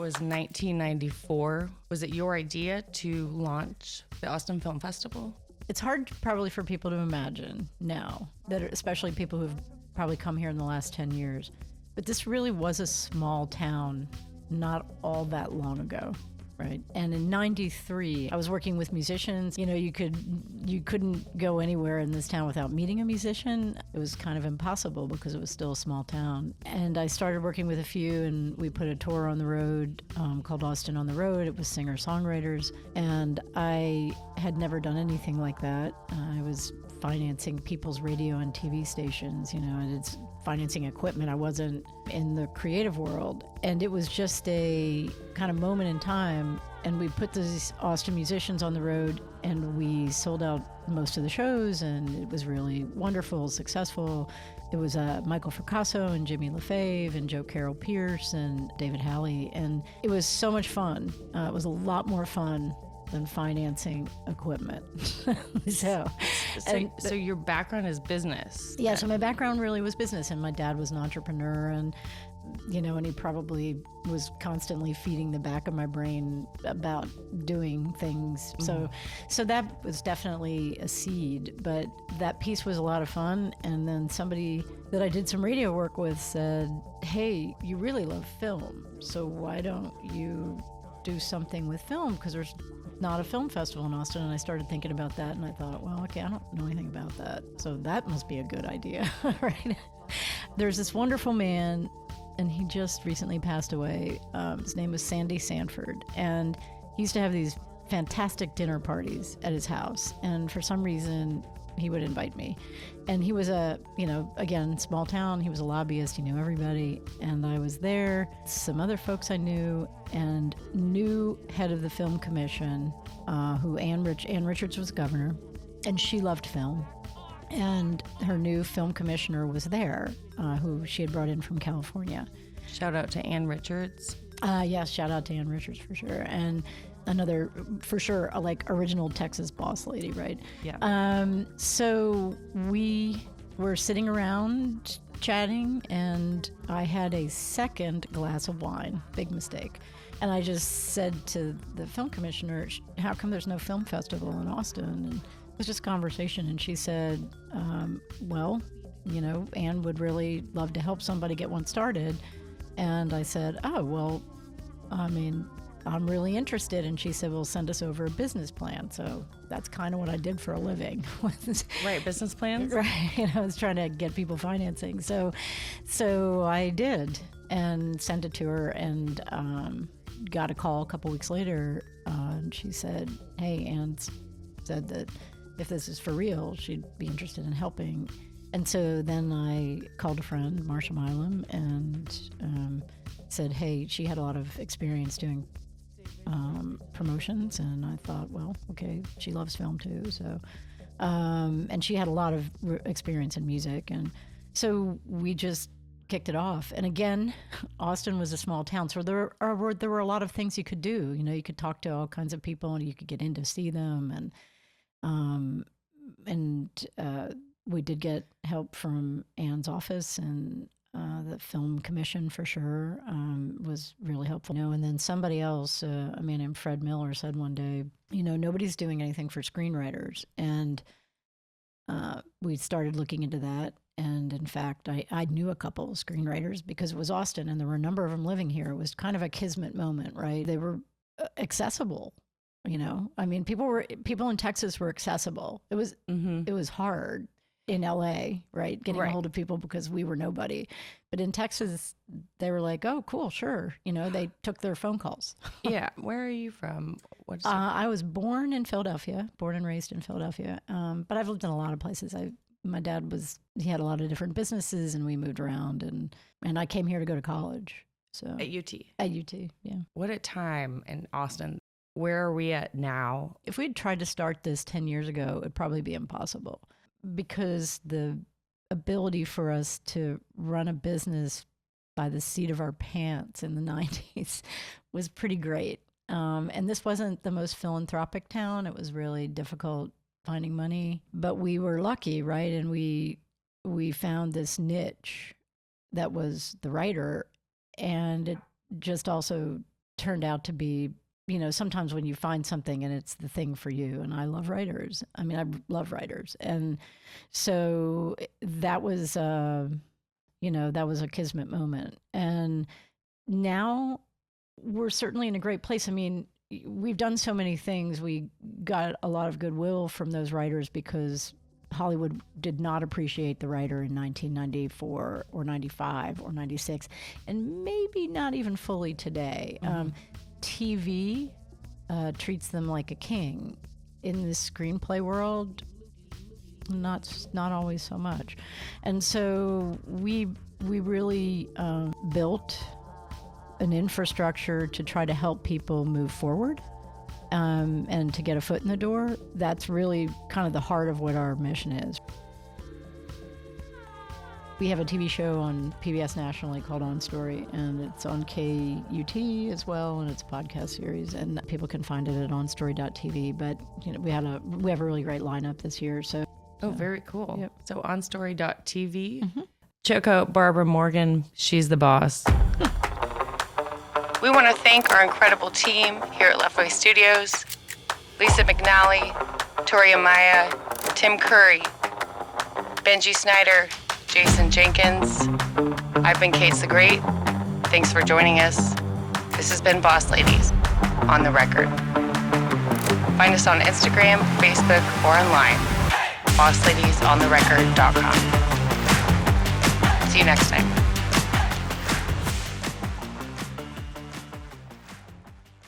was 1994. Was it your idea to launch the Austin Film Festival? It's hard probably for people to imagine now, that especially people who've probably come here in the last 10 years. But this really was a small town not all that long ago, right? And in 93, I was working with musicians. You know, you couldn't go anywhere in this town without meeting a musician. It was kind of impossible because it was still a small town. And I started working with a few, and we put a tour on the road called Austin on the Road. It was singer-songwriters, and I had never done anything like that. I was financing people's radio and TV stations, you know, and it's financing equipment. I wasn't in the creative world. And it was just a kind of moment in time. And we put these Austin musicians on the road, and we sold out most of the shows, and it was really wonderful, successful. It was Michael Fracasso and Jimmy LaFave and Joe Carroll Pierce and David Halley. And it was so much fun. It was a lot more fun than financing equipment. So your background is business. Yeah, so my background really was business, and my dad was an entrepreneur, and you know, and he probably was constantly feeding the back of my brain about doing things. Mm-hmm. So that was definitely a seed, but that piece was a lot of fun. And then somebody that I did some radio work with said, "Hey, you really love film, so why don't you do something with film, because there's not a film festival in Austin." And I started thinking about that, and I thought, well, okay, I don't know anything about that, so that must be a good idea. Right? There's this wonderful man, and he just recently passed away. His name was Sandy Sanford, and he used to have these fantastic dinner parties at his house, and for some reason he would invite me. And he was again, small town, he was a lobbyist, he knew everybody, and I was there. Some other folks I knew, and new head of the film commission, who Ann Richards was governor, and she loved film. And her new film commissioner was there, who she had brought in from California. Shout out to Ann Richards. Yes, shout out to Ann Richards for sure. And another, for sure, like original Texas boss lady, right? Yeah. So we were sitting around chatting, and I had a second glass of wine. Big mistake. And I just said to the film commissioner, "How come there's no film festival in Austin?" And it was just a conversation, and she said, well, you know, Ann would really love to help somebody get one started. And I said, oh, well, I mean, I'm really interested. And she said, well, send us over a business plan. So that's kind of what I did for a living. Right, business plans? Right, and I was trying to get people financing. So I did, and sent it to her, and got a call a couple weeks later, and she said, hey, Ann said that if this is for real, she'd be interested in helping. And so then I called a friend, Marsha Milam, and said, hey, she had a lot of experience doing promotions. And I thought, well, okay, she loves film too. So, and she had a lot of experience in music. And so we just kicked it off. And again, Austin was a small town, so there were a lot of things you could do. You know, you could talk to all kinds of people, and you could get in to see them. And we did get help from Ann's office, and the film commission for sure was really helpful. You know, and then somebody else, a man named Fred Miller, said one day, you know, nobody's doing anything for screenwriters. And we started looking into that. And in fact, I knew a couple of screenwriters because it was Austin, and there were a number of them living here. It was kind of a kismet moment, right? They were accessible. You know, I mean, people in Texas were accessible. It was hard in LA, right? Getting a hold of people because we were nobody. But in Texas, they were like, oh, cool, sure. You know, they took their phone calls. Yeah. Where are you from? I was born and raised in Philadelphia. But I've lived in a lot of places. My dad he had a lot of different businesses, and we moved around, and I came here to go to college. So at UT. At UT, yeah. What a time in Austin. Where are we at now? If we'd tried to start this 10 years ago, it'd probably be impossible, because the ability for us to run a business by the seat of our pants in the 90s was pretty great. And this wasn't the most philanthropic town. It was really difficult finding money, but we were lucky, right? And we found this niche that was the writer, and it just also turned out to be, sometimes when you find something and it's the thing for you, and I love writers. I mean, I love writers. And so that was, that was a kismet moment. And now we're certainly in a great place. I mean, we've done so many things. We got a lot of goodwill from those writers because Hollywood did not appreciate the writer in 1994 or 95 or 96, and maybe not even fully today. TV treats them like a king. In this screenplay world, not always so much. And so we really built an infrastructure to try to help people move forward. And to get a foot in the door. That's really kind of the heart of what our mission is. We have a TV show on PBS nationally called On Story, and it's on KUT as well, and it's a podcast series, and people can find it at onstory.tv. But we have a really great lineup this year. So very cool. Yep. So onstory.tv. Choco Barbara Morgan, she's the boss. We want to thank our incredible team here at Leftway Studios: Lisa McNally, Tori Amaya, Tim Curry, Benji Snyder, Jason Jenkins. I've been Kate the Great. Thanks for joining us. This has been Boss Ladies on the Record. Find us on Instagram, Facebook, or online. BossLadiesOnTheRecord.com. See you next time.